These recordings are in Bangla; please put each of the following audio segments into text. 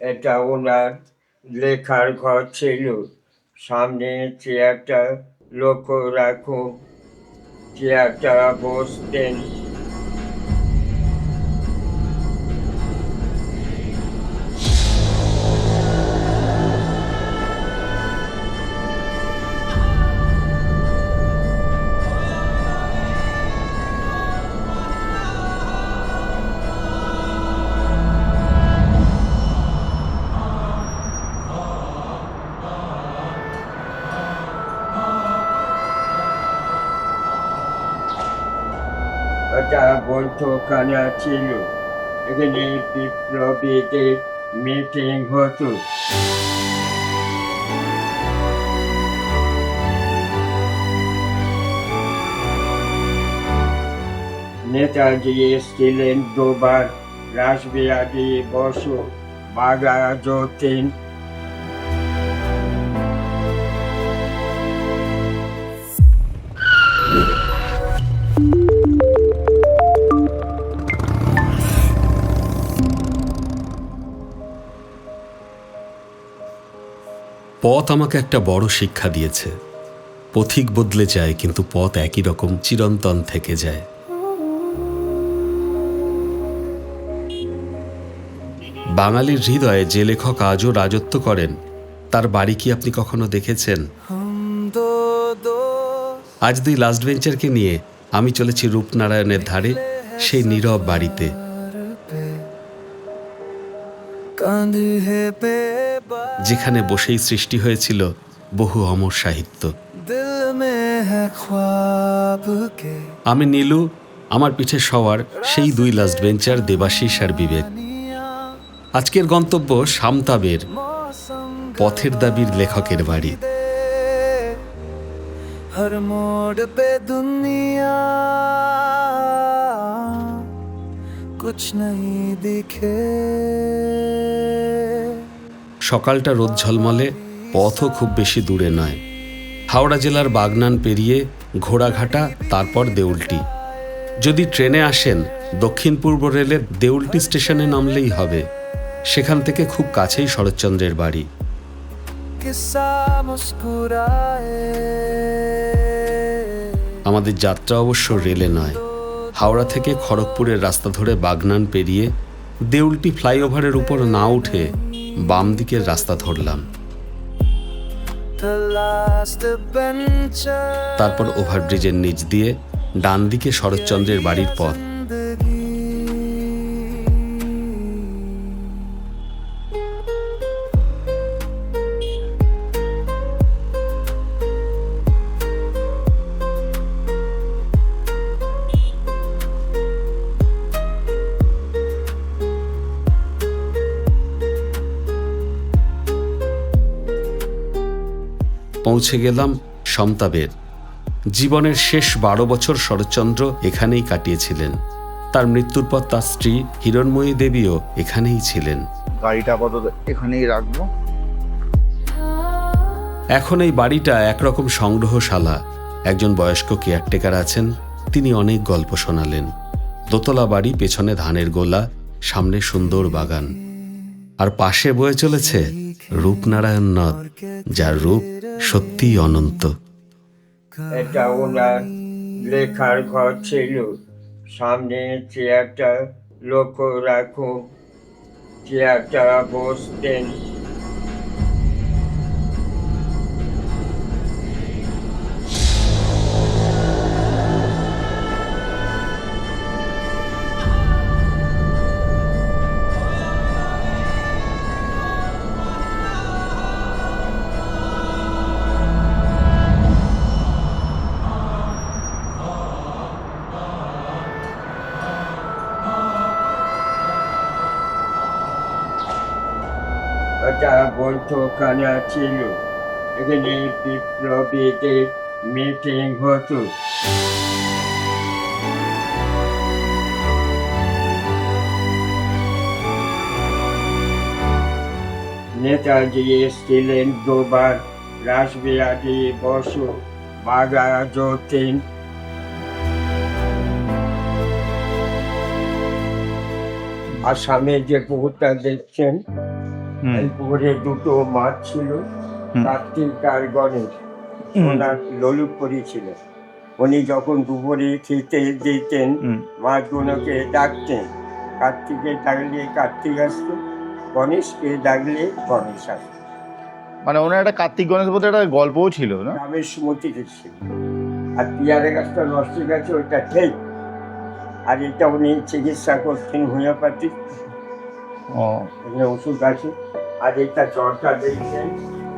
এটা ওনার লেখার ঘর ছিল। সামনে চেয়ারটা লক্ষ্য রাখুন, চেয়ারটা বসতেন। এটা বৈঠকখানা ছিল, এখানে বিপ্লবীদের মিটিং হতো। নেতাজি এসেছিলেন দুবার, রাসবিহারী বসু, বাঘা যতীন। পথ আমাকে একটা বড় শিক্ষা দিয়েছে। পথিক বদলে যায়, কিন্তু পথ একই রকম চিরন্তন থেকে যায়। বাঙালির হৃদয়ে যে লেখক আজও রাজত্ব করেন, তার বাড়ি কি আপনি কখনো দেখেছেন? আজ দুই লাস্ট বেঞ্চারকে নিয়ে আমি চলেছি রূপনারায়ণের ধারে, সেই নীরব বাড়িতে। যেখানে বসেই সৃষ্টি হয়েছিল বহু অমর সাহিত্য। আমি নীলু, আমার পিঠে সওয়ার সেই দুই লাস্ট বেঞ্চার দেবাশিস আর বিবেক। আজকের গন্তব্য সামতাবের, পথের দাবির লেখকের বাড়ি। সকালটা রোদ ঝলমলে, পথও খুব বেশি দূরে নয়। হাওড়া জেলার বাগনান পেরিয়ে ঘোড়াঘাটা, তারপর দেউলটি। যদি ট্রেনে আসেন, দক্ষিণ পূর্ব রেলের দেউলটি স্টেশনে নামলেই হবে। সেখান থেকে খুব কাছেই শরৎচন্দ্রের বাড়ি। আমাদের যাত্রা অবশ্য রেলে নয়, হাওড়া থেকে খড়গপুরের রাস্তা ধরে বাগনান পেরিয়ে দেউলটি ফ্লাইওভারের উপর না উঠে বাম দিকের রাস্তা ধরলাম। তারপর ওভারব্রিজের নিচ দিয়ে ডান দিকে শরৎচন্দ্রের বাড়ির পথ। পৌঁছে গেলাম সমতাবের। জীবনের শেষ 12 বছর শরৎচন্দ্র এখানেই কাটিয়েছিলেন। তার মৃত্যুর পর তার স্ত্রী হিরণময়ী দেবীও এখানেই ছিলেন। গাড়িটা আপাতত এখানেই রাখবো। এখন এই বাড়িটা একরকম সংগ্রহশালা। একজন বয়স্ক কেয়ারটেকার আছেন, তিনি অনেক গল্প শোনালেন। দোতলা বাড়ি, পেছনে ধানের গোলা, সামনে সুন্দর বাগান, আর পাশে বয়ে চলেছে রূপনারায়ণ নদ, যার রূপ সত্যিই অনন্ত। এটা ওনার লেখার ঘর ছিল। সামনে চেয়ারটা লক্ষ্য রাখুন, চেয়ারটা বসতেন। এটা বৈঠকখানা ছিল, এখানে বিপ্লবীদের মিটিং হতো। নেতাজি এসেছিলেন দুবার, রাসবিহারী বসু, বাঘা যতীন। আসামে যে পুকুরটা দেখছেন, এই পুকুরে দুটো মাছ ছিল, কার্তিক আর গণেশ। ওনার ললিতপুরি ছিল। উনি যখন দুপুরে খেতে দিতেন মাছগুলোকে ডাকতেন, কার্তিকে ডাকলে কার্তিক আসতো, গণেশকে ডাকলে গণেশ আসতো। মানে ওনার একটা কার্তিক গণেশ বলতে একটা গল্পও ছিল না? গ্রামের স্মৃতিতে ছিল। আর পিয়ারে গাছটা নষ্ট গেছে, ওইটা ঠিক। আর এটা উনি চিকিৎসা করতেন হোমিওপ্যাথি, এখানে ওষুধ আছে। আর এটা জ্বরটা দেখছেন,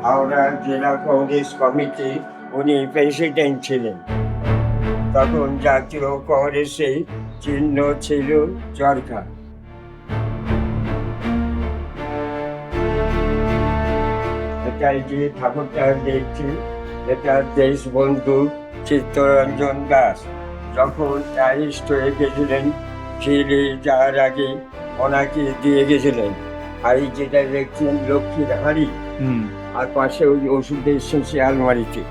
হাওড়া জেলা কংগ্রেস কমিটি উনি প্রেসিডেন্ট ছিলেন। তখন জাতীয় কংগ্রেসে চিহ্ন ছিল চরকা। এটাই যে ঠাকুরটা দেখছি, এটা দেশবন্ধু চিত্তরঞ্জন দাস যখন অ্যারেস্ট হয়ে গেছিলেন, জেলে যাওয়ার আগে ওনাকে দিয়ে গেছিলেন। আর এই যেটা দেখছেন লক্ষ্মীর হাঁড়ি, আর পাশে ওই ওষুধের শেষে আলমারিতে।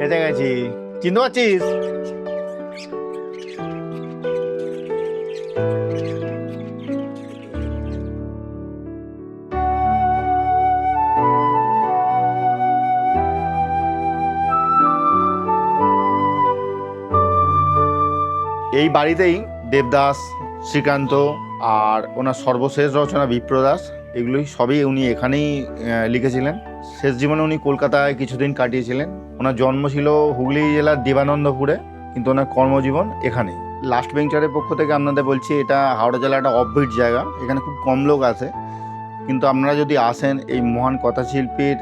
এসে গেছি, চিনতে পারছিস? এই বাড়িতেই দেবদাস, শ্রীকান্ত আর ওনার সর্বশেষ রচনা বিপ্রদাস, এগুলোই সবই উনি এখানেই লিখেছিলেন। শেষ জীবনে উনি কলকাতায় কিছুদিন কাটিয়েছিলেন। ওনার জন্ম ছিল হুগলি জেলার দেবানন্দপুরে, কিন্তু ওনার কর্মজীবন এখানেই। লাস্ট বেঞ্চারের পক্ষ থেকে আপনাদের বলছি, এটা হাওড়া জেলার একটা অফবিট জায়গা, এখানে খুব কম লোক আসে। কিন্তু আপনারা যদি আসেন, এই মহান কথাশিল্পীর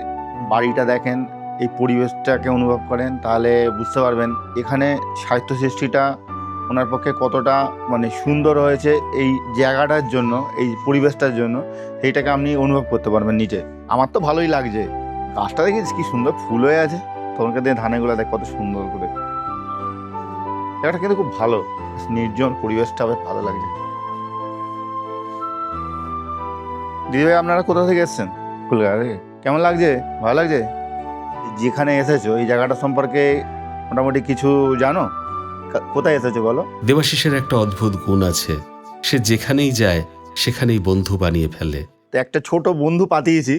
বাড়িটা দেখেন, এই পরিবেশটাকে অনুভব করেন, তাহলে বুঝতে পারবেন এখানে সাহিত্য সৃষ্টিটা ওনার পক্ষে কতটা মানে সুন্দর হয়েছে। এই জায়গাটার জন্য, এই পরিবেশটার জন্য, সেইটাকে আপনি অনুভব করতে পারবেন নিজে। আমার তো ভালোই লাগছে। গাছটা দেখিস কি সুন্দর ফুল হয়ে আছে, তখনকার দিনে ধানেগুলো দেখ কত সুন্দর করে। জায়গাটা কিন্তু খুব ভালো, নির্জন পরিবেশটা বেশ ভালো লাগছে। দিদিভাই, আপনারা কোথা থেকে এসছেন? কলকাতা থেকে। কেমন লাগছে? ভালো লাগছে? যেখানে এসেছো এই জায়গাটা সম্পর্কে মোটামুটি কিছু জানো? কোথায় এসেছো বলো? দেবাশিসের একটা অদ্ভুত গুণ আছে, সে যেখানেই যায় সেখানেই বন্ধু বানিয়ে ফেলে। তো একটা ছোট বন্ধু পাঠিয়েছি,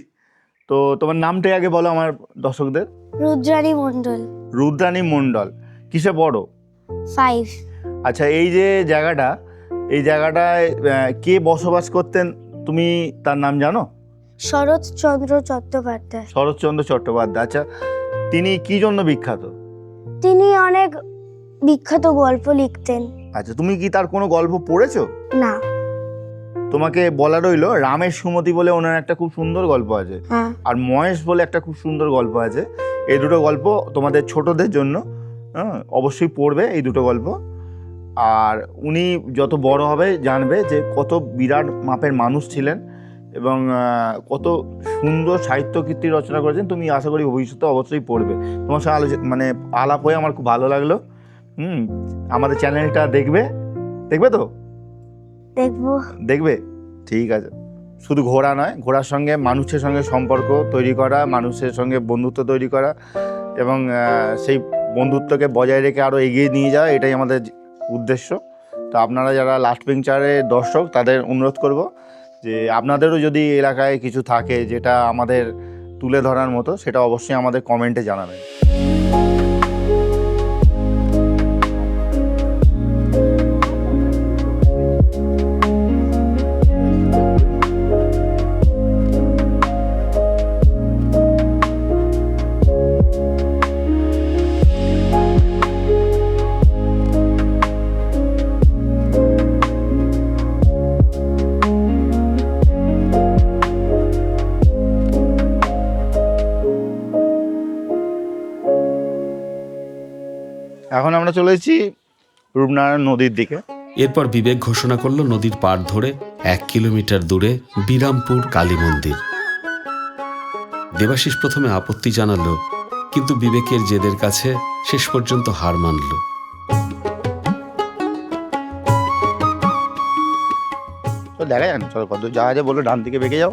তো তোমার নামটাই আগে বলো আমার দর্শকদের। রুদ্রাণী মণ্ডল। রুদ্রাণী মণ্ডল। কিসে পড়ো? 5। আচ্ছা, এই যে জায়গাটা, এই জায়গাটায় কে বসবাস করতেন তুমি তার নাম জানো? শরৎচন্দ্র চট্টোপাধ্যায়। শরৎচন্দ্র চট্টোপাধ্যায়। আচ্ছা, তিনি কি জন্য বিখ্যাত? তিনি অনেক বিখ্যাত গল্প লিখতেন। আচ্ছা, তুমি কি তার কোনো গল্প পড়েছো? না। তোমাকে বলা রইলো, রামের সুমতি বলে ওনার একটা খুব সুন্দর গল্প আছে, আর মহেশ বলে একটা খুব সুন্দর গল্প আছে। এই দুটো গল্প তোমাদের ছোটদের জন্য অবশ্যই পড়বে এই দুটো গল্প। আর উনি যত বড় হবে জানবে যে কত বিরাট মাপের মানুষ ছিলেন এবং কত সুন্দর সাহিত্য কীর্তি রচনা করেছেন। তুমি আশা করি ভবিষ্যতে অবশ্যই পড়বে। তোমার সঙ্গে মানে আলাপ হয়ে আমার খুব ভালো লাগলো। আমাদের চ্যানেলটা দেখবে তো? দেখবে, ঠিক আছে। শুধু ঘোরা নয়, ঘোরার সঙ্গে মানুষের সঙ্গে সম্পর্ক তৈরি করা, মানুষের সঙ্গে বন্ধুত্ব তৈরি করা এবং সেই বন্ধুত্বকে বজায় রেখে আরও এগিয়ে নিয়ে যাওয়া, এটাই আমাদের উদ্দেশ্য। তো আপনারা যারা লাস্ট বেঞ্চারের দর্শক, তাদের অনুরোধ করব যে আপনাদেরও যদি এলাকায় কিছু থাকে যেটা আমাদের তুলে ধরার মতো, সেটা অবশ্যই আমাদের কমেন্টে জানাবেন। এখন আমরা চলে এসেছি রূপনারায়ণ নদীর দিকে। এরপর বিবেক ঘোষণা করলো নদীর পাড় ধরে 1 কিলোমিটার দূরে বিরামপুর কালী মন্দির। দেবাশিস প্রথমে আপত্তি জানালো, কিন্তু বিবেকের জেদের কাছে শেষ পর্যন্ত হার মানল। তো দেখা যায় না, চলো কত যাওয়া যায় বলো, ডান দিকে বেঁকে যাও।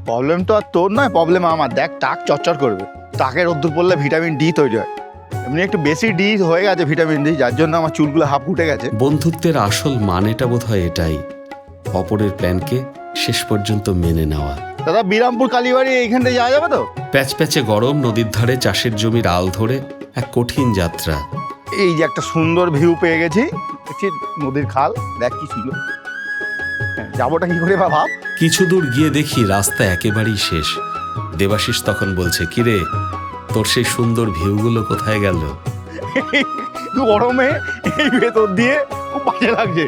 প্রবলেম তো আর তোর নয়, প্রবলেম আমার। দেখ টাক চচ্চর করবে, টাকের রোদ্দুর পড়লে ভিটামিন ডি তৈরি হয়, এমনি একটু বেশি ডি হয়ে গেছে ভিটামিন ডি, যার জন্য আমার চুলগুলো হাফ উঠে গেছে। বন্ধুত্বের আসল মানেটা বোধ হয় এটাই, অপরের প্ল্যানকে শেষ পর্যন্ত মেনে নেওয়া। দাদা বিরামপুর কালীবাড়ি এইখান থেকে যাওয়া যাবে তো? প্যাচপ্যাচে গরম নদীর ধারে চাষের জমির আল ধরে এক কঠিন যাত্রা। এই যে একটা সুন্দর ভিউ পেয়ে গেছি, দেখছি নদীর খাল, দেখ কি সুন্দর। হ্যাঁ, যাবোটা কি করে ভাব। কিছু দূর গিয়ে দেখি রাস্তা একেবারেই শেষ। দেবাশিস তখন বলছে, কিরে তোর সেই সুন্দর ভিউগুলো কোথায় গেল? গরমে এই ভেতর দিয়ে খুব বাজে লাগছে।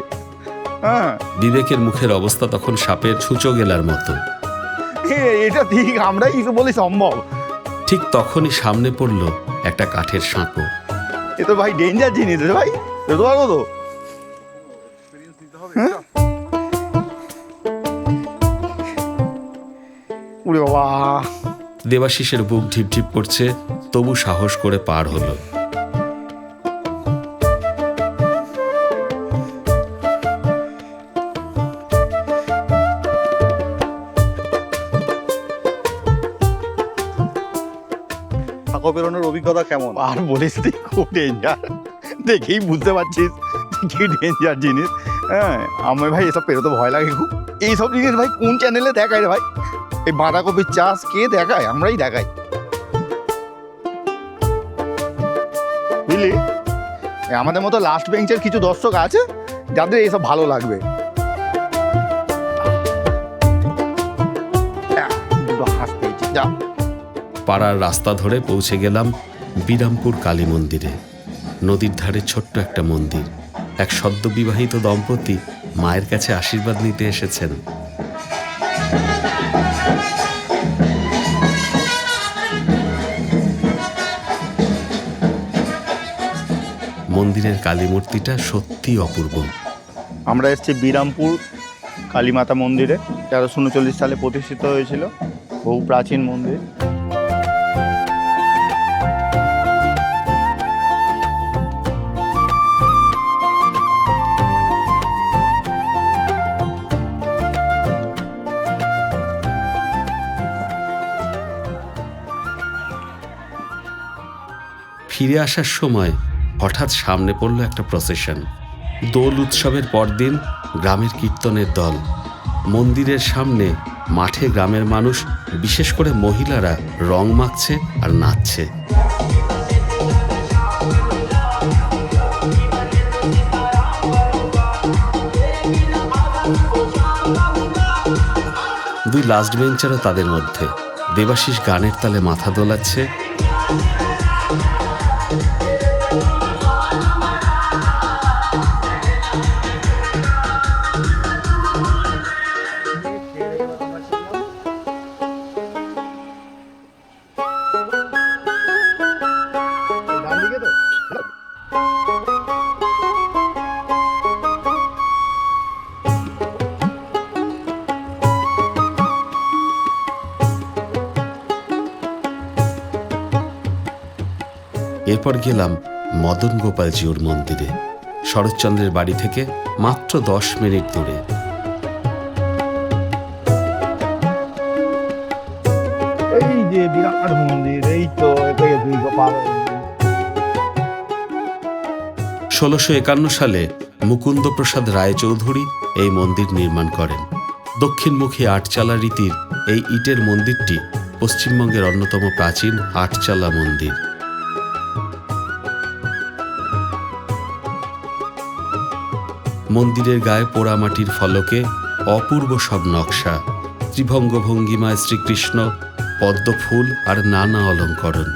হ্যাঁ, বিবেকের মুখের অবস্থা তখন সাপের ছুঁচো গেলার মতো। এটা ঠিক, আমরাই কিছু বলি সম্ভব। ঠিক তখনই সামনে পড়ল একটা কাঠের সাঁকো। এ তো ভাই ডেঞ্জার জিনিস রে ভাই, বুঝতে পারবো তো। হ্যাঁ? ওরে বাবা, দেবাশিসের বুক ঢিপঢিপ করছে, তবু সাহস করে পার হলো। সাঁকো পেরোনোর অভিজ্ঞতা কেমন? আর বলিস তুই, খুব ডেঞ্জার। দেখেই বুঝতে পারছিস কি ডেঞ্জার জিনিস। হ্যাঁ, আমার ভাই এসব পেরোতে ভয় লাগে খুব। এইসব জিনিস ভাই কোন চ্যানেলে দেখায় রে ভাই? এই বাঁধাকপির চাষ কে দেখায়? আমরাই দেখাই, বুঝলি? আমাদের মতো লাস্ট বেঞ্চের কিছু দর্শক আছে যাদের এইসব ভালো লাগবে। দুটো হাঁস পেয়েছি, যা। পাড়ার রাস্তা ধরে পৌঁছে গেলাম বিরামপুর কালী মন্দিরে। নদীর ধারে ছোট্ট একটা মন্দির। এক সদ্য বিবাহিত দম্পতি মায়ের কাছে আশীর্বাদ নিতে এসেছেন। মন্দিরের কালী মূর্তিটা সত্যি অপূর্ব। আমরা এসেছি বিরামপুর কালীমাতা মন্দিরে, 1339 সালে প্রতিষ্ঠিত হয়েছিল, বহু প্রাচীন মন্দির। ফিরে আসার সময় হঠাৎ সামনে পড়ল একটা প্রসেশন। দোল উৎসবের পরদিন গ্রামের কীর্তনের দল। মন্দিরের সামনে মাঠে গ্রামের মানুষ, বিশেষ করে মহিলারা রং মাখছে আর নাচছে। দুই লাস্ট বেঞ্চারও তাদের মধ্যে। দেবাশিস গানের তালে মাথা দোলাচ্ছে। এরপর গেলাম মদন গোপালজিউর মন্দিরে, শরৎচন্দ্রের বাড়ি থেকে মাত্র 10 মিনিট দূরে। এই যে বিরাট মন্দির, এই তো 1651 সালে মুকুন্দপ্রসাদ রায়চৌধুরী এই মন্দির নির্মাণ করেন। দক্ষিণমুখী আটচালা রীতির এই ইটের মন্দিরটি পশ্চিমবঙ্গের অন্যতম প্রাচীন আটচালা মন্দির। মন্দিরের গায়ে পোড়ামাটির ফলকে অপূর্ব সব নকশা, ত্রিভঙ্গ ভঙ্গিমায় শ্রীকৃষ্ণ, পদ্মফুল আর নানা অলঙ্করণ।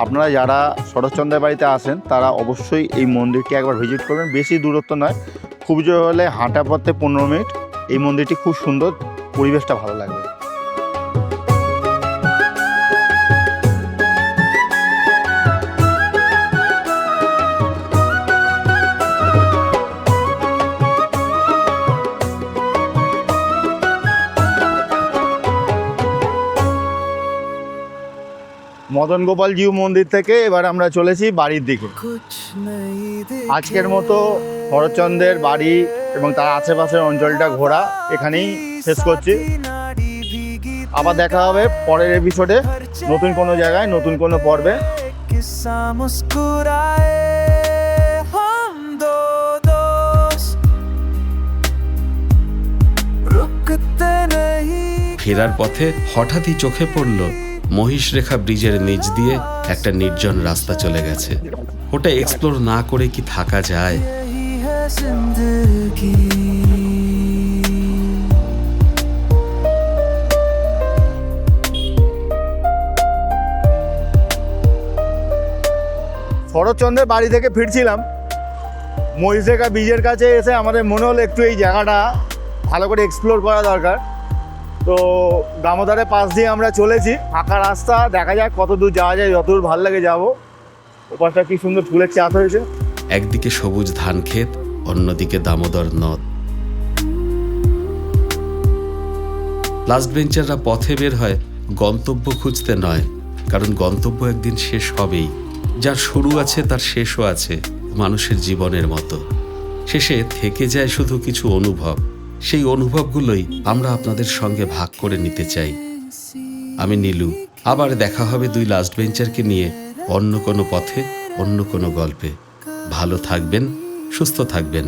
আপনারা যারা শরৎচন্দ্রের বাড়িতে আসেন তারা অবশ্যই এই মন্দিরটি একবার ভিজিট করবেন। বেশি দূরত্ব নয়, খুব জোর হলে হাঁটা পথে 15 মিনিট। এই মন্দিরটি খুব সুন্দর, পরিবেশটা ভালো লাগবে। মদন গোপাল জিউ মন্দির থেকে এবার আমরা চলেছি বাড়ির দিকে। আজকের মতো শরৎচন্দ্রের বাড়ি এবং তার আশেপাশের অঞ্চলটা ঘোরা এখানেই শেষ করছি। আবার দেখা হবে পরের এপিসোডে, নতুন কোনো জায়গায়, নতুন কোনো পর্বে। ফেরার পথে হঠাৎই চোখে পড়ল মহিষরেখা ব্রিজের নিচ দিয়ে একটা নির্জন রাস্তা চলে গেছে। ওটা এক্সপ্লোর না করে কি থাকা যায়? শরৎচন্দ্রের বাড়ি থেকে ফিরছিলাম, মহিষরেখা ব্রিজের কাছে এসে আমাদের মনে হলো একটু এই জায়গাটা ভালো করে এক্সপ্লোর করা দরকার। তো দামোদরের পাশ দিয়ে আমরা চলেছি, ফাঁকা রাস্তা, দেখা যাক কত দূর যাওয়া যায়, যতদূর ভালো লাগে যাবো। ওপাশটা কি সুন্দর ফুলের চাষ হয়েছে, একদিকে সবুজ ধান ক্ষেত, অন্যদিকে দামোদর নদ। লাস্ট বেঞ্চাররা পথে বের হয় গন্তব্য খুঁজতে নয়, কারণ গন্তব্য একদিন শেষ হবেই। যার শুরু আছে তার শেষও আছে, মানুষের জীবনের মতো। শেষে থেকে যায় শুধু কিছু অনুভব। সেই অনুভবগুলোই আমরা আপনাদের সঙ্গে ভাগ করে নিতে চাই। আমি নীলু, আবার দেখা হবে দুই লাস্ট বেঞ্চারকে নিয়ে অন্য কোনো পথে, অন্য কোনো গল্পে। ভালো থাকবেন, সুস্থ থাকবেন।